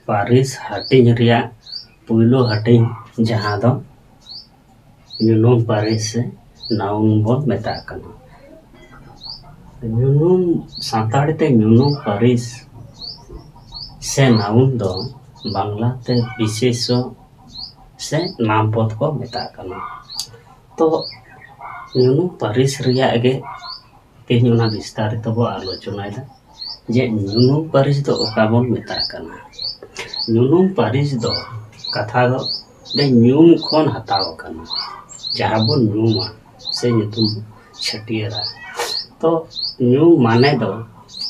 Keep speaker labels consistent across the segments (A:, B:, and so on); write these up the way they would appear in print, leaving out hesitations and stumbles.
A: Paris हाटिंग रिया पुइलो हाटिंग जहां दो ᱧᱩᱱᱩᱢ Paris से नाउन बोन मेता कना ᱧᱩᱱᱩᱢ सानताड़ी ते ᱧᱩᱱᱩᱢ पारिस से नाउन दो बांग्ला ते विशेषो से नाम पद को मेता कना तो ᱧᱩᱱᱩᱢ पारिस रिया गे तेनी उना विस्तारित बो आलोचना दा जे ᱧᱩᱱᱩᱢ पारिस दो ओका बोन मेता कना ᱧᱩᱱᱩᱢ पारिस दो कथा दो दे ᱧᱩᱢ खोन हताव कना जहाँ बोन ᱧᱩᱢा से ᱧᱩᱛᱩᱢ छटियरा तो ᱧᱩᱢ माने दो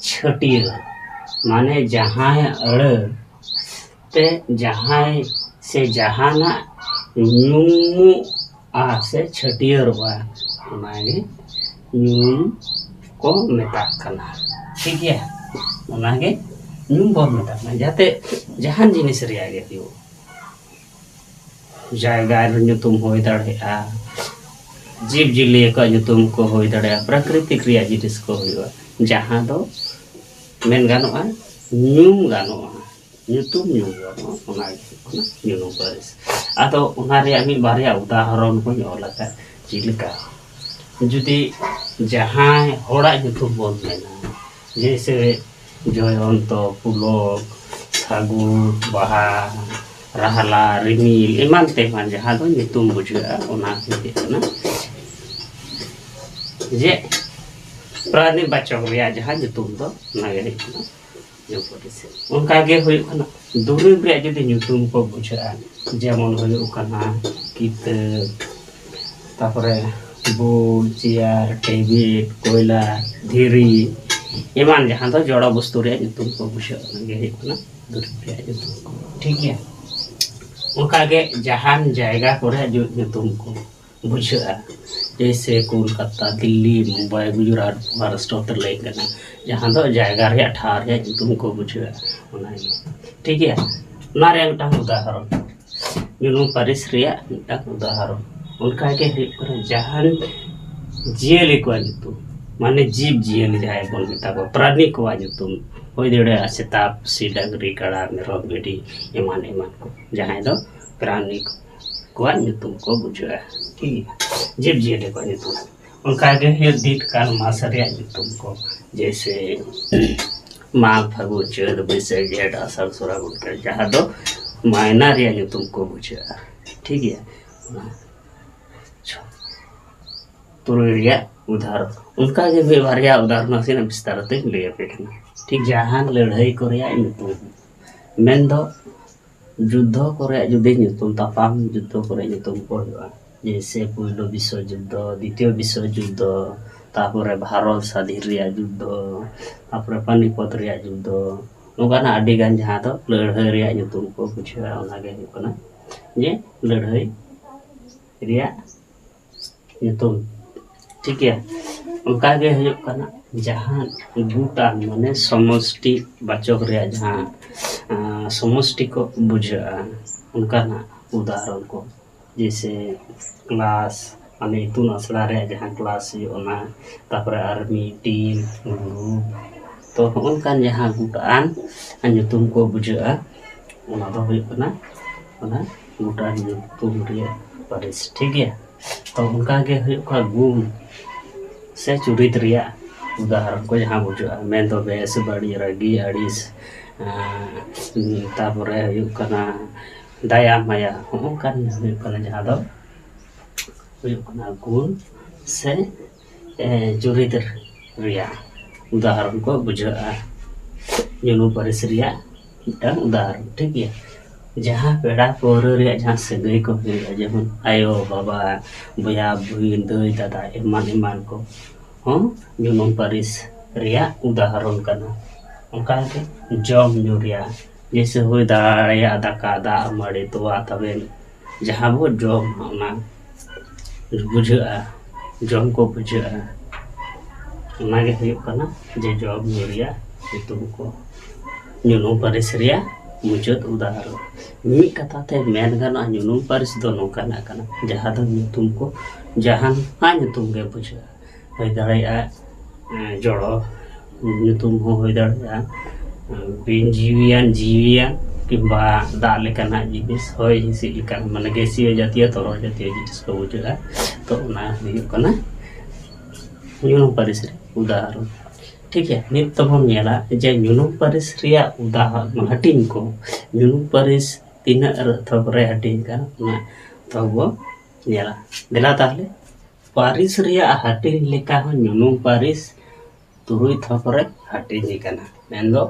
A: छटियर माने जहाँ अड़ ते जहाँ से जहाना ᱧᱩᱢ आ से छटियर वा उनागे ᱧᱩᱢ को मेता कना ठीक है उनागे ᱧᱩᱢ बोन मेता कना जाते जहान जिनिस रिया गे हियो जायगा ᱧᱩᱛᱩᱢ होय दाड़ेआ जीव जिले का ᱧᱩᱛᱩम को होय दाड़ेआ प्राकृतिक रिया जिनिस को होयवा जहां दो मेन गानोआ ᱧᱩᱢ गानोआ ᱧᱩᱛᱩम ᱧᱩᱢ गानोआ उनागे ᱧᱩᱱᱩᱢ पारिस आदो उना रिया मी बारिया उदाहरण को ओलाका जिलका जुदी जहां होड़ा ᱧᱩᱛᱩम बोन मेना जैसे जयंत पुलक फागुन बहा राहला रिमिल एमान तेमान जहां दो ᱧᱩᱛᱩम बुझा ओना ना जे प्राणी बचक रिया जहां ᱧᱩᱛᱩम दो नागे ना ᱧᱩᱢ पारिस उनका गे होय कना दुरुब रिया जुदी ᱧᱩᱛᱩम को बुझा जेमन होय कना कित तापरे बोर्ड चेयर टेबिल कोयला धीरी एमान जहां दो जड़ा वस्तु रिया ᱧᱩᱛᱩम को बुझा नागे होय कना दुरुब रिया ᱧᱩᱛᱩम ठीक है उनका के जहान जायगा करे जो ᱧᱩᱛᱩम को बुझा जैसे कोलकाता दिल्ली मुंबई गुजरात महाराष्ट्र तर लय कना जहां दो जायगा रे ठार रे ᱧᱩᱛᱩम को बुझा उनागे ठीक है ना रे एकटा उदाहरण ᱧᱩᱱᱩᱢ पारिस रिया एकटा उदाहरण उनका के जहान जियली को ᱧᱩᱛᱩम माने जीव जियली जाय बोल मेता को प्राणी को ᱧᱩᱛᱩम होय देड़े सेता सी डंगरी कड़ा मेरम बेडी एमान एमान को जहां दो प्राणी को ᱧᱩᱛᱩम को बुझा ठीक जीव जियली को ᱧᱩᱛᱩम उनका के दीट काल मास रे ᱧᱩᱛᱩम को जैसे माघ फागुन चैत बैसाख जेठ आषाढ़ श्रावण का जहां दो मायना रे ᱧᱩᱛᱩम को बुझा ठीक है तुरिया उदाहरण उनका के व्यवहारिया उदाहरण से विस्तार ते ले पेखना ठीक जहां लड़ाई को रे ᱧᱩᱛᱩम मेन दो युद्ध को रे जुदी ᱧᱩᱛᱩम तापाम युद्ध को रे ᱧᱩᱛुम को होया जैसे पहलो विश्व युद्ध द्वितीय विश्व युद्ध तापरे भारत स्वाधीन रिया युद्ध तापरे पानीपत रिया युद्ध नोगाना आडी गान जहां दो लड़ाई रिया ᱧᱩᱛᱩम को बुझा ओनागे होकना जे लड़ाई रिया ᱧᱩᱛᱩम ठीक है उनका के होकना जहां गुटा माने समष्टि वाचक रिया जहां समष्टि को बुझा उनका ना उदाहरण को जैसे क्लास माने इतुन असला रे जहां क्लास होना तापरे आर्मी टीम ग्रुप तो उनका जहां गुटान ᱧᱩᱛᱩम को बुझा ओना दो होकना ओना गुटा ᱧᱩᱛᱩम रिया पारिस ठीक है तो उनका के होका गुण से चुरित रिया उदाहरण को जहां बुझा मेन तो बेस बड़ी रगी अड़िस तापरे होकना दया माया होकन होकना जहां दो होकना गुण से चुरित रिया उदाहरण को बुझा ᱧᱩᱱᱩᱢ पारिस रिया मिटा उदाहरण ठीक है जहां पेड़ा पौरे रिया जहां सगई को हुआ जेमन आयो बाबा बया बुइन दई दादा एमान एमान को हम ᱧᱩᱱᱩᱢ पारिस रिया उदाहरण कना उनका के जम ᱧᱩ रिया जैसे होय दाड़िया दाका दा मड़े तोवा तबे जहां वो जम ना बुझा जम को बुझा उनागे हुई कना जे जम ᱧᱩ रिया तुमको ᱧᱩᱱᱩᱢ पारिस रिया मुजत उदाहरण मी कथा ते मेन गाना ᱧᱩᱱᱩᱢ पारिस दो नोकाना कना जहां दो ᱧᱩᱛᱩम को जहां हा ᱧᱩᱛᱩम गे बुझा होय दाड़िया जड़ो ᱧᱩᱛᱩम हो होय दाड़िया बिन जीवियान जीवियान किंबा दाग लेकाना जिनिस होय हिसिद लेकान माने गैसीय जातीय तरल जातीय जिनिस को बुझा तो उना हुयुग कना ᱧᱩᱱᱩᱢ ᱯᱟᱹᱨᱤᱥ ᱨᱮ उदाहरण ठीक है नित तबन नेला जे ᱧᱩᱱᱩᱢ ᱯᱟᱹᱨᱤᱥ ᱨᱮᱭᱟᱜ उदाहरण हटिंग को ᱧᱩᱱᱩᱢ ᱯᱟᱹᱨᱤᱥ तीना थोक रे हटिंग का थोक बो नेला देला ताहले पारिस रिया हटिंग लेका हो ᱧᱩᱱᱩᱢ पारिस तुरुई थोक रे हटिंग कना मेनदो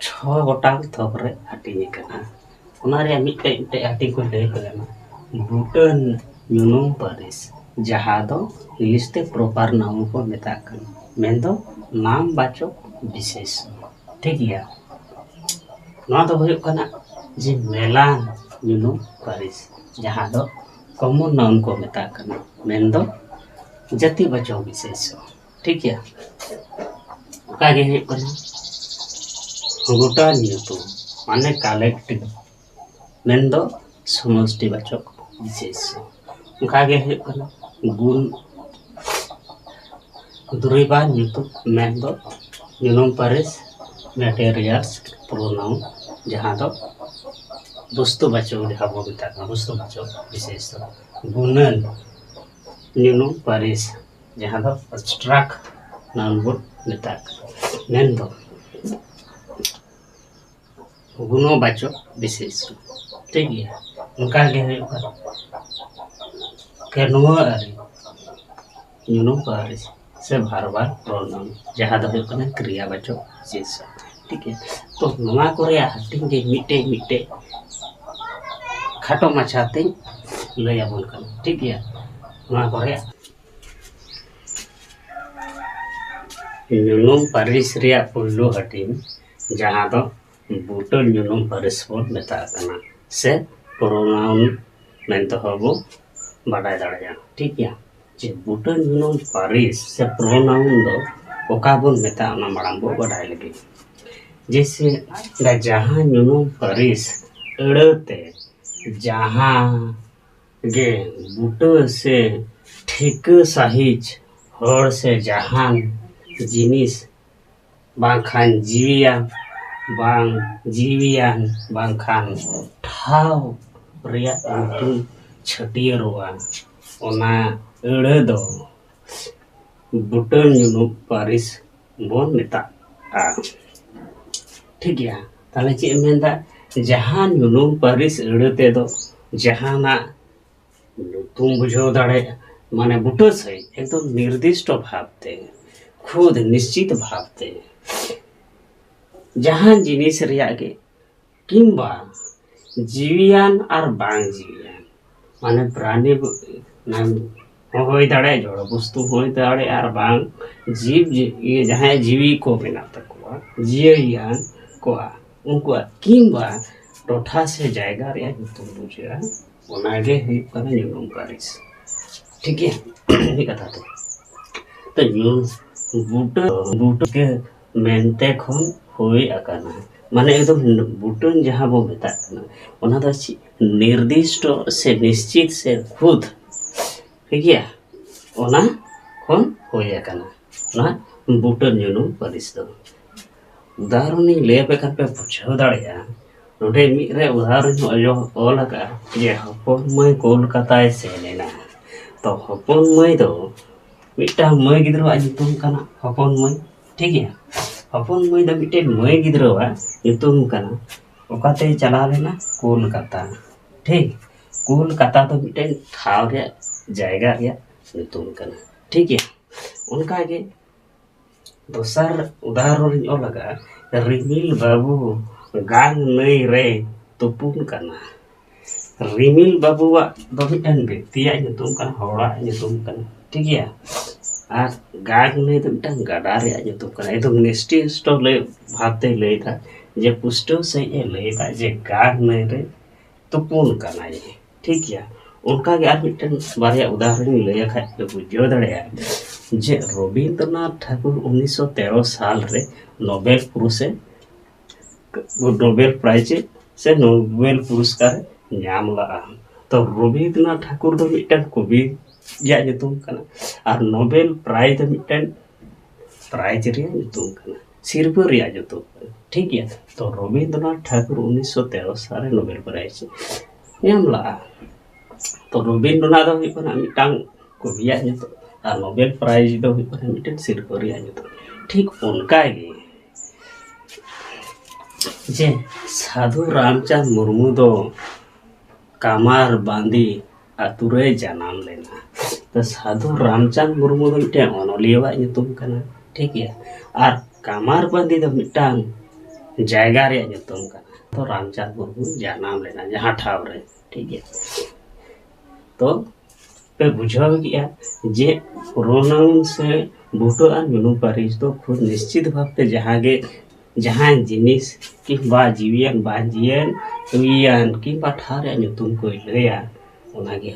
A: 6 गोटांग थोक रे हटिंग कना उना रे मिटे हटिंग को ले कना बुटन ᱧᱩᱱᱩᱢ पारिस जहाँ दो लिस्ट प्रॉपर नाम को मेता कना मेनदो नाम वाचक विशेष ठीक है ना तो हुयुग कना जे मेलान ᱧᱩᱱᱩᱢ पारिस जहाँ दो कॉमन नाउन को मेता कना मेनदो जाति वाचक विशेष ठीक है कागे हुयुग कना गोटा ᱧᱩᱛᱩᱢ माने कलेक्टिव मेनदो समष्टि वाचक विशेष कागे हुयुग कना गुण दुरीबा ᱧᱩᱛᱩᱢ मेनदो ᱧᱩᱱᱩᱢ पारिस मटेरियल्स प्रोनाउन जहाँ दो वस्तुवाचक जहाँ बो मेता वस्तुवाचक विशेष गुणन ᱧᱩᱱᱩᱢ पारिस जहाँ दो एब्स्ट्रैक्ट नाउन बो मेता मेनदो गुणवाचक विशेष ठीक है उनका गे हुयुग कना केनुआ अरे ᱧᱩᱱᱩᱢ पारिस से भारवार प्रोनाउन जहाँ दो हुयुग कना क्रियावाचक विशेष ठीक है तो नवा कोरे हटिंग गे मिटे मिटे खाटो माछाते लय आबोन कना ठीक है नवा कोरे ᱧᱩᱱᱩᱢ पारिस रिया पुल्लो हटिंग जहाँ दो बुटन ᱧᱩᱱᱩᱢ पारिस बोन मेता कना से प्रोनाउन मेनते हबो बाडाय दाड़ाया ठीक है जे बुटन ᱧᱩᱱᱩᱢ पारिस से प्रोनाउन दो ओका बोन मेता ना माड़ाम बो बाडाय लगे जैसे जहाँ ᱧᱩᱱᱩᱢ पारिस अड़ते जहाँ गे बुट से ठीक साहिज हर से जहान जिनिस बांखान जीवियान बांखान ठाव रिया ᱧᱩᱛᱩᱢ छटियरोआ ओना अड़े दो बुटन ᱧᱩᱱᱩᱢ पारिस बोन मेता ठीक है ताले चे मेनदा जहाँ ᱧᱩᱱᱩᱢ पारिस अड़ते दो जहाना ᱧᱩᱛᱩᱢ बुझो दाड़े माने बुटो से एकदम निर्दिष्ट भावते खुद निश्चित भावते जहाँ जिनिस रिया गे किंबा जीवियान और बांग जीवियान माने प्राणी नाम होय दाड़े जड़ वस्तु होय दाड़े और बांग जीव ये जहाँ जीवी को मेना तकवा जीवियान को उनको किंबा टोठा से जायगा रिया ᱧᱩᱛᱩᱢ बुझा ओनागे हुयुग कना ᱧᱩᱱᱩᱢ पारिस ठीक है ये कथा तो बुट के मेनते खन होय आकाना माने एकदम बुटन जहाँ बो मेता कना ओना दो निर्दिष्ट से निश्चित से खुद ठीक है ओना खन होय आकाना ना बुटन ᱧᱩᱱᱩᱢ पारिस दो उदाहरण ले पे कर पे बुझाव दाड़िया नोडे मी रे उदाहरण अयो ऑल का जे हपन मई कोलकाता से लेना तो हपन मई दो मिटा मई गिद्रो ᱧᱩᱛᱩᱢ कना हपन मई ठीक है हपन मई दो मिटे मई गिद्रो ᱧᱩᱛᱩᱢ कना ओकाते चला लेना कोलकाता ठीक कोलकाता तो मिटे ठाव रे जायगा रे ᱧᱩᱛᱩᱢ कना ठीक है उनका के दोसर उदाहरण लगा रिमिल बाबू गांग नई रे तुपुन कना रिमिल बाबूआ दो मिटन व्यक्तिया ᱧᱩᱛᱩᱢ कना हौड़ा ᱧᱩᱛᱩम कना ठीक है और गांग नई तो मिटन गाडा रे ᱧᱩᱛᱩम कना एकदम निश्चित ले भावते ले था जे पुष्टो से ए ले था जे गांग नई रे तुपुन कना ये ठीक है उनका के और मिटन बारिया उदाहरण ले खाय तो बुझो दड़या जे रविंद्रनाथ ठाकुर 1913 साल रे नोबेल प्राइज से नोबेल पुरस्कार नाम लगा तो रविंद्रनाथ ठाकुर दो मिटन कवि या ᱧᱩᱛᱩᱢ कना और नोबेल प्राइज दो मिटन प्राइज रे ᱧᱩᱛᱩम कना सिरपा रिया जुतुम ठीक गया। तो रवींद्रनाथ ठाकुर 1913 साल नोबेल प्राइज नाम लगा। तो रवींद्रनाथ दो हुई कना मिटांग कविया जुतुम और नोबेल प्राइज दो हुई कना मिटन सिरपा रिया जुतुम ठीक उनका गे जे साधु रामचंद्र मुर्मू दो कामार बांदी आतुरे जनाम लेना। तो साधु रामचंद्र मुर्मू दो मिटे अनोलिया ᱧᱩᱛᱩᱢ कना ठीक है। और कामार बांदी दो मिटांग जायगा रे ᱧᱩᱛᱩᱢ कना। तो रामचंद्र मुर्मू जनाम लेना जहाँ ठाव रे ठीक है। तो पे बुझाव गया जे प्रोनाउन से बुटो और ᱧᱩᱱᱩᱢ पारिस तो खुद निश्चित भावते जहाँ जिनिस किंबा जीवियन बाजियन तुयन किंबा ठारे ᱧᱩᱛᱩᱢ को लैया उनागे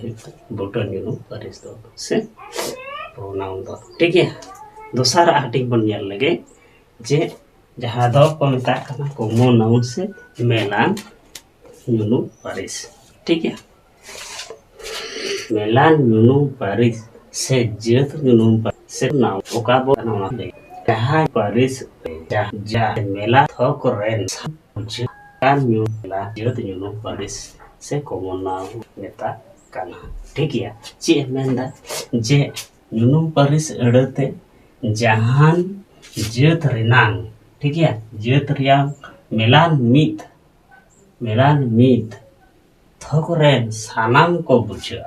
A: बुटो ᱧᱩᱱᱩᱢ पारिस तो से प्रोनाउन दो ठीक है। दोसर हाटिंग बन नेल लगे जे जहाँ दो को मेता कना कॉमन नाउन से मेलान ᱧᱩᱱᱩᱢ पारिस ठीक है। मेलान ᱧᱩᱱᱩᱢ पारिस से जेत ᱧᱩᱱᱩᱢ पारिस से नाउ ओका बो नाउ ले जहाँ पारिस जहाँ मेला थोक रेन kan मेला जेत ᱧᱩᱱᱩᱢ पारिस से कॉमन नाउन मेता कना ठीक है। ची मेंदा जे ᱧᱩᱱᱩᱢ पारिस अड़ते जहान जेत रेनांग ठीक है। जेत रियांग मेलान मीत थोक रेन सानाम को बुझा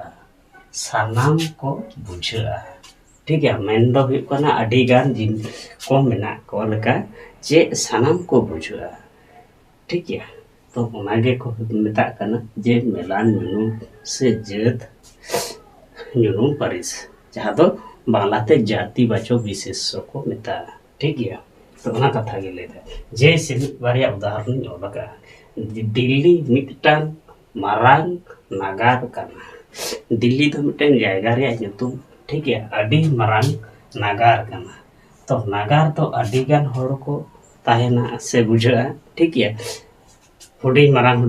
A: ठीक है। मेन दो हुई कना अडिगान जिन को मेना को लका जे सानाम को बुझा ठीक है। तो उनागे को मेता कना जे मेलान ᱧᱩᱱᱩᱢ से जेत ᱧᱩᱱᱩᱢ पारिस जहाँ तो बांग्लाते जाति बाचो विशेष को मेता ठीक है। तो उना कथा गे लेदा जे से बारिया उदाहरण लगा दिल्ली मिटांग मारांग नागार कना। दिल्ली तो मिटन जायगा रे ᱧᱩᱛᱩᱢ ठीक है। अडी मारांग नागार कना। तो नागार तो अडीगान हर को ताहेना से बुझा ठीक है। हुडी मारांग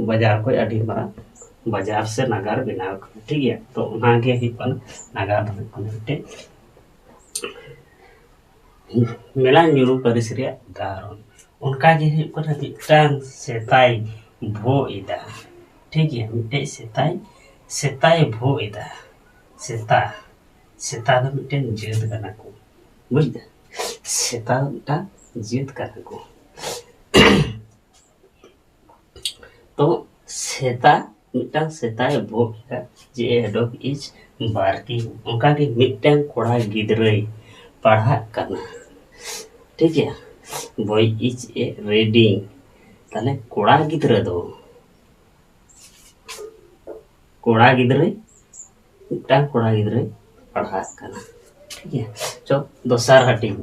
A: बाजार को अडी मारांग बाजार से नागार बनाव ठीक है। तो उनागे ही पन नागार तो कनेक्टे मेला ᱧᱩᱱᱩᱢ पारिस रे उदाहरण उनका गे ही पन मिटांग सेताई भो इदा ठीक है। मिटे सेताई भो इदा सेता दो मिटे जेत कना को बुझदा सेता मिटा जेत कना को। तो सेता मिटांग सेताई भो इदा जे डॉग इज बारकी उनका गे मिटांग कोड़ा गिदरे पढ़ा करना ठीक है। बॉय इज ए रीडिंग ताले कोड़ा गिदरे दो कोड़ा गिदरे मिटांग कोड़ा गिदरे पढ़ा करना ठीक है। चो दोसर हटिंग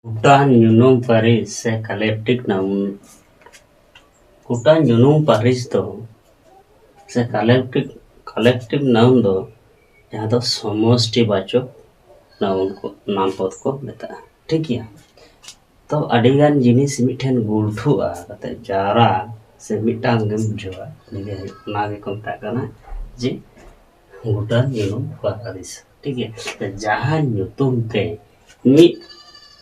A: कुटा ᱧᱩᱱᱩᱢ पारिस से कलेक्टिव नाउन दो जहाँ तो समष्टि वाचक नाउन को नाम पद को मेता ठीक है। तो अडिगान जिनिस मिठेन गुल्ठुआ कते जारा से मिटांग गेम बुझवा निगे नागे को मेता कना जे गुटा ᱧᱩᱱᱩᱢ पारिस ठीक है। तो जहाँ ᱧᱩᱛᱩᱢ ते मिट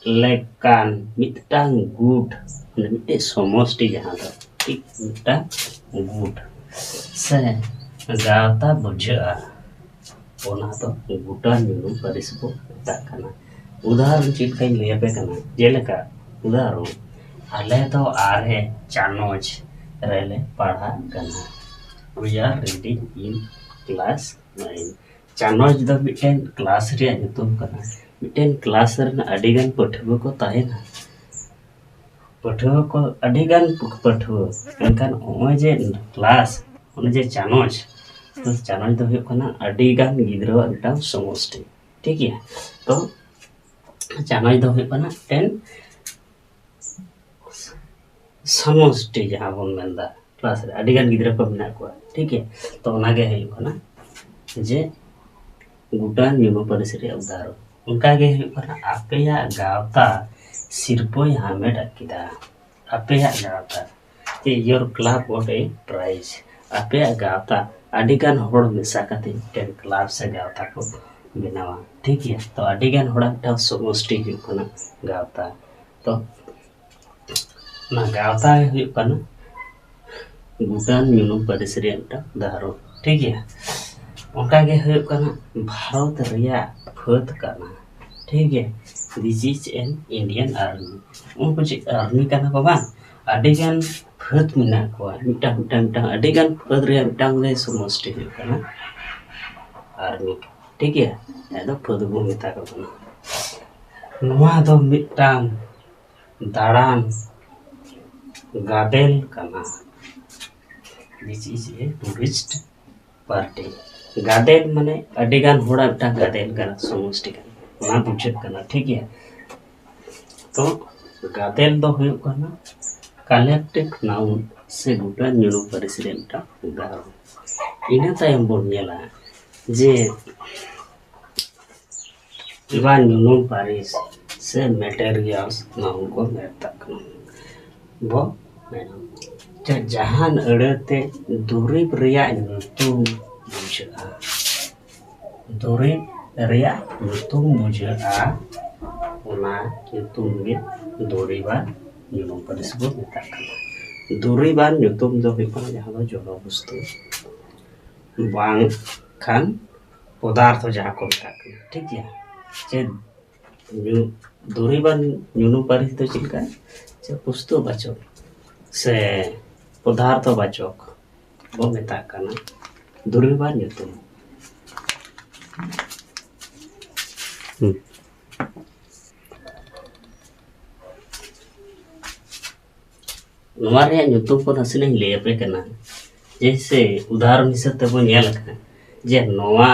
A: लेकान मिटांग गुड मिटे समष्टि जहाँ तो ठीक मिटा गुड से गावता बुझा ओना तो गुटा ᱧᱩᱱᱩᱢ पारिस को मेता कना। उदाहरण चीज कई लेपे कना जेलेका उदाहरण आले तो आरे चानोज रेले पढ़ा कना we are reading in class 9 चानोज दो मिटेन क्लास रे ᱧᱩᱛᱩᱢ कना। मिटेन क्लास रे अडिगान पठुआ को ताहेना पठुआ को अडिगान पठुआ एनकान ओय जे क्लास ओने जे चानोज तो चानोज दो हुई कना अडिगान गिद्रा मिटांग समष्टि ठीक है। तो चानोज दो हुई कना टेन समष्टि जहाँ बन मेंदा क्लास रे अडिगान गिद्रा को मेना को ठीक है। तो ओनागे हुई कना जे गुटा ᱧᱩᱱᱩᱢ पारिस रे उदाहरण उनका गे हुई कना आपेया गावता सिरपोय हामेट अकिदा apeya gawta your club got a prize apeya gawta adigan hor mesa kate ten club se gawta ko benawa ठीक है तो adigan hora ta somosti hu kana gawta तो ना gawta hu kana गुटान यूनो परिसरियन टा दारो ठीक है उनका के hu kana भारत रिया फत kana ठीक है this is an Indian army उनको जे आर्मी kana को बान adigan फत मिना को मिटा adigan फत रिया मिटा ले समष्टि hu kana आर्मी ठीक है एदो फत बो मिता को kana नवा दो मिटांग दाड़ान गादेल kana This is a tourist party. गादेल माने अडिगान होड़ा टा गादेल कना समष्टि कना ना बुझत कना ठीक है तो गादेल दो हुयो कना कलेक्टिव नाउन से गुटा न्यूनो परिसरेन टा उदाहरण इना तायम बोन नेला जे इवा न्यूनो पारिस से मटेरियल्स नाउन को मेता कना वो मैंने जहान अड़ते दुरीब रिया नुतुम बुझा दुरीब रिया नुतुम बुझा उना नुतुम गे दुरीबा नुतुम परिसबो मेता कना दुरीबा नुतुम दो बिपन जहां दो जड़ो वस्तु बांग खान पदार्थ जहां को मेता कना ठीक है जे दुरीबा नुनु परिस तो चिलका जे वस्तु बचो से पदार्थ बाचक वो मेता कना दुरीबा नुतुम नवारे नुतुम को नसने ले पे कना जैसे उदाहरण हिसाब ते बो नेल कना जे नवा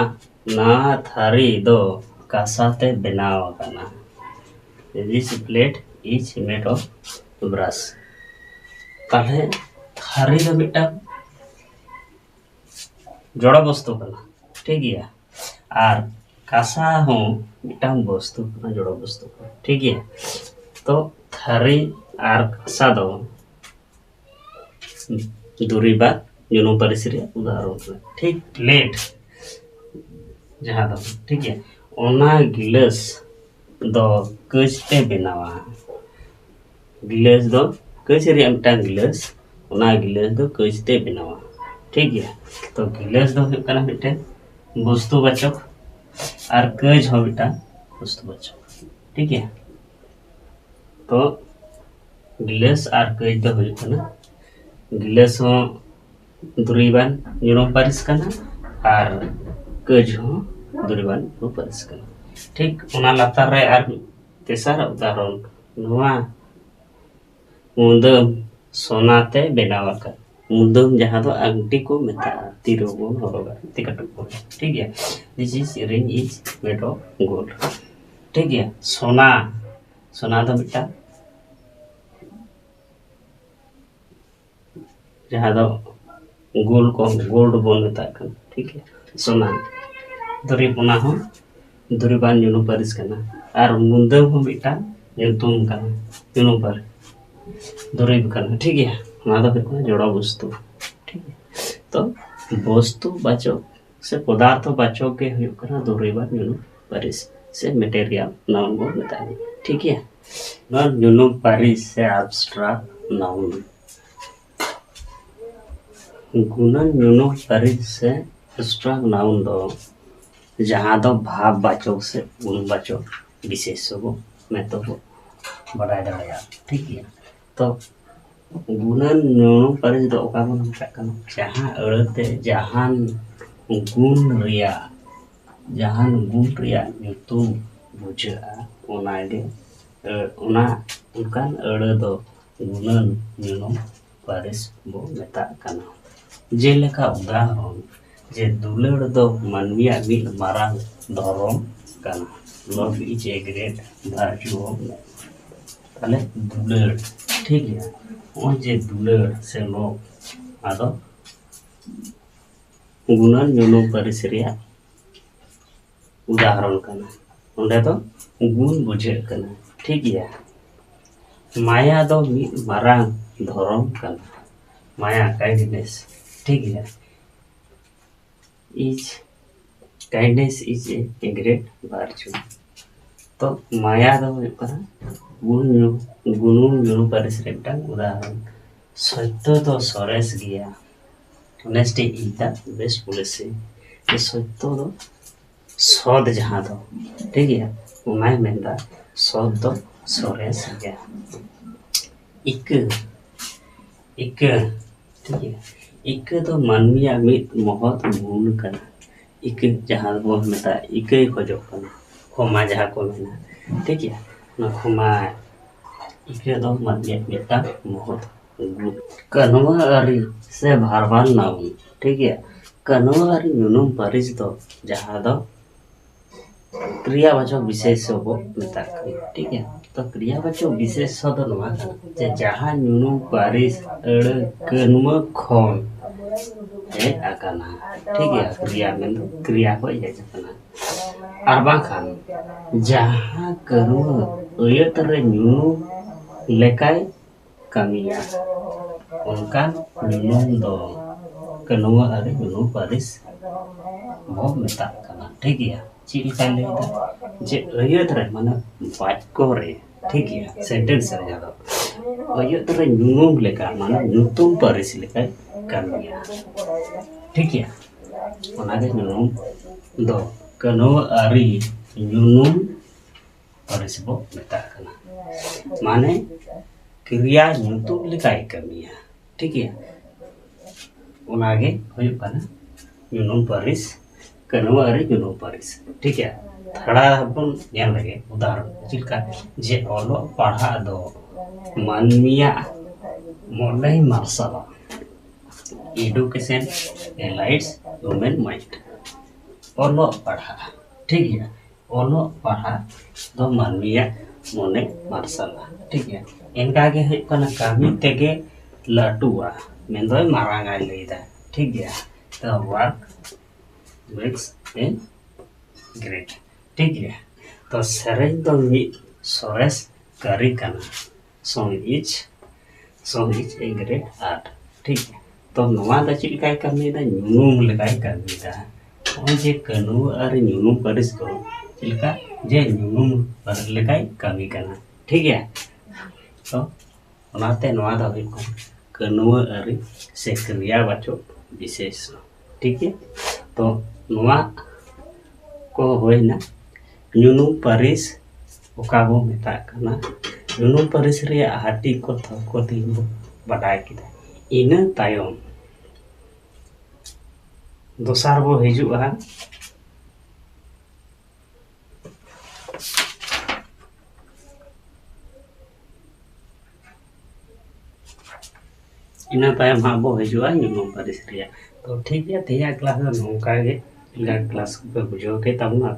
A: ना थारी दो कासाते बनाव कना this plate is made of brush ताले थारी दो मिटा जड़ा वस्तु कना ठीक है और कासा हो मिटा वस्तु कना जड़ा वस्तु ठीक है तो थारी और कासा दो दुरीबा यूनो परिसरे उदाहरण ठीक प्लेट जहां दो ठीक है ओना गिलास दो कचते बनावा गिलास दो कच रे मिटा गिलास ओना गिलास दो कचते बनावा ठीक है तो गिलास दो कना मिटे वस्तु बचक और कच हो मिटा वस्तु बचक ठीक है तो गिलास और कच दो हो कना गिलास हो दुरीबान यूनो परिस कना और कच हो दुरीबान यूनो परिस कना ठीक ओना लातार रे और तेसार उदाहरण नवा मुंदम सोनाते बनावा मुंदम जहां तो अंगटी को मेता तीरो को हरोगा तिकटु को ठीक है this is ring is made of gold ठीक है सोना सोना तो बेटा जहां तो गोल्ड को गोल्ड बोन मेता ठीक है सोना दुरी पुना हो दुरीबान यूनो परिस कना और मुंदम हो बेटा नुतुम कना यूनो पर दुरीब कना ठीक है ना तो फिर जोड़ा वस्तु ठीक है तो वस्तु बचो से पदार्थ बचो के हुयो कना दुरीबान यूनो परिस से मटेरियल नाउन को बताए ठीक है ना यूनो परिस से एब्स्ट्रैक्ट नाउन गुणन यूनो परिस से एब्स्ट्रैक्ट नाउन दो जहां दो भाव बचो से गुण बचो विशेष को मैं तो बढ़ाई दड़ाया ठीक है तो गुणन यूनो परिस दो ओका बन कना जहां अड़ते जहान गुण रिया नुतुम बुझा ओना गे ओना उनकान अड़ दो गुणन यूनो परिस बो मेता कना जेलेका उदाहरण जे दुलड़ दो मानविया मिल मारांग धरम कना love is a great virtue ताले दुलड़ ठीक है ओ जे दुलड़ से लोग आदो गुणन यूनो परिस रिया उदाहरण कना ओंडे तो गुण बुझे कना ठीक है माया दो मिद मारांग धर्म कना माया काइंडनेस ठीक है is kindness is a great virtue तो माया दो हुयुग कना गुण गुण पारिस रे मिदटांग उदाहरण सत्य तो सरेस गया honesty is the best policy ये सत्य दो सद जहाँ दो ठीक है उनाय मेंदा सद दो सरेस गया एक एक ठीक है एक तो मानवीय मिद महत गुण कना एक जहाँ बो मेता एक खोजो कना क्षमा जहाँ को मेना ठीक है ना क्षमा एक तो मानवीय मिदटा महत गुण कनवा आरी से भारवान नाउन ठीक है कनवा आरी नुनुम पारिस दो जहाँ दो क्रियावाचक विशेष बो मेता ठीक है तो क्रियावाचक विशेष दो नवा जे जहाँ नुनुम पारिस कनवा खन हे आकाना ठीक है क्रिया को ये जतना आर बाखान जहाँ कनवा अयत रे नुनुम लेकाय कमिया उनका नुनुम दो कनवा आरी नुनुम पारिस बो मेता कना ठीक है चिलका लेदा जे अयत रे माने वाक्य रे ठीक है सेंटेंस रे जादो अयत रे नुनुम लेका माने नुतुम पारिस लेका कमिया ठीक है ओनागे नुनुम दो कनवा आरी नुनुम पारिस बो मेता कना माने क्रिया नुतुम लेकाय कमिया ठीक है ओनागे हुयुग कना नुनुम पारिस कनवा आरी नुनुम पारिस ठीक है थोड़ा बन नेल लगे उदाहरण चिलका जे ओलो पढ़ा दो मानमिया मोने मार्शल एडुकेशन एलाइट्स ह्यूमन माइंड ओलो पढ़ा ठीक है ओलो पढ़ा दो मानमिया मोने मार्शल ठीक है इनका के हुयुग कना कामी तेगे लाटुआ मेंदोय मारांगा लेदा ठीक है the work makes a great ठीक है तो सेरेन तो मिद सोरेस कारी कना song is a great art ठीक है तो नवा दा चिलकाय कमीदा नुनुम लेकाय कमीदा ओय जे कनु आर नुनुम पारिस दो चिलका जे नुनुम पर लेकाय कमी कना ठीक है तो ओनाते नवा दा हुयुग कना कनुआ आरी से क्रियावाचक विशेष ठीक है तो नवा को होइना नुनुम पारिस ओका बो मेता कना नुनुम पारिस रे हाटी को थको दिन बो बाडाय किदा इना तायम दोसार बो हिजुआ इना तायम हाँ बो हिजुआ नुनुम पारिस रे तो ठीक है तेया क्लास में नौका के क्लास पे बुझो के तब ना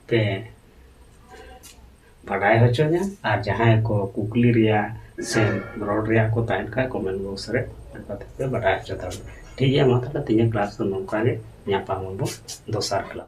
A: पे बाडाय होचो냐 और जहाँ को कुकली रिया से रोड रिया को ताइन का कमेंट बॉक्स रे पे बाडाय होचो ठीक है माथा तीन क्लास तो नौका के यहाँ पामबो दोसार क्लास।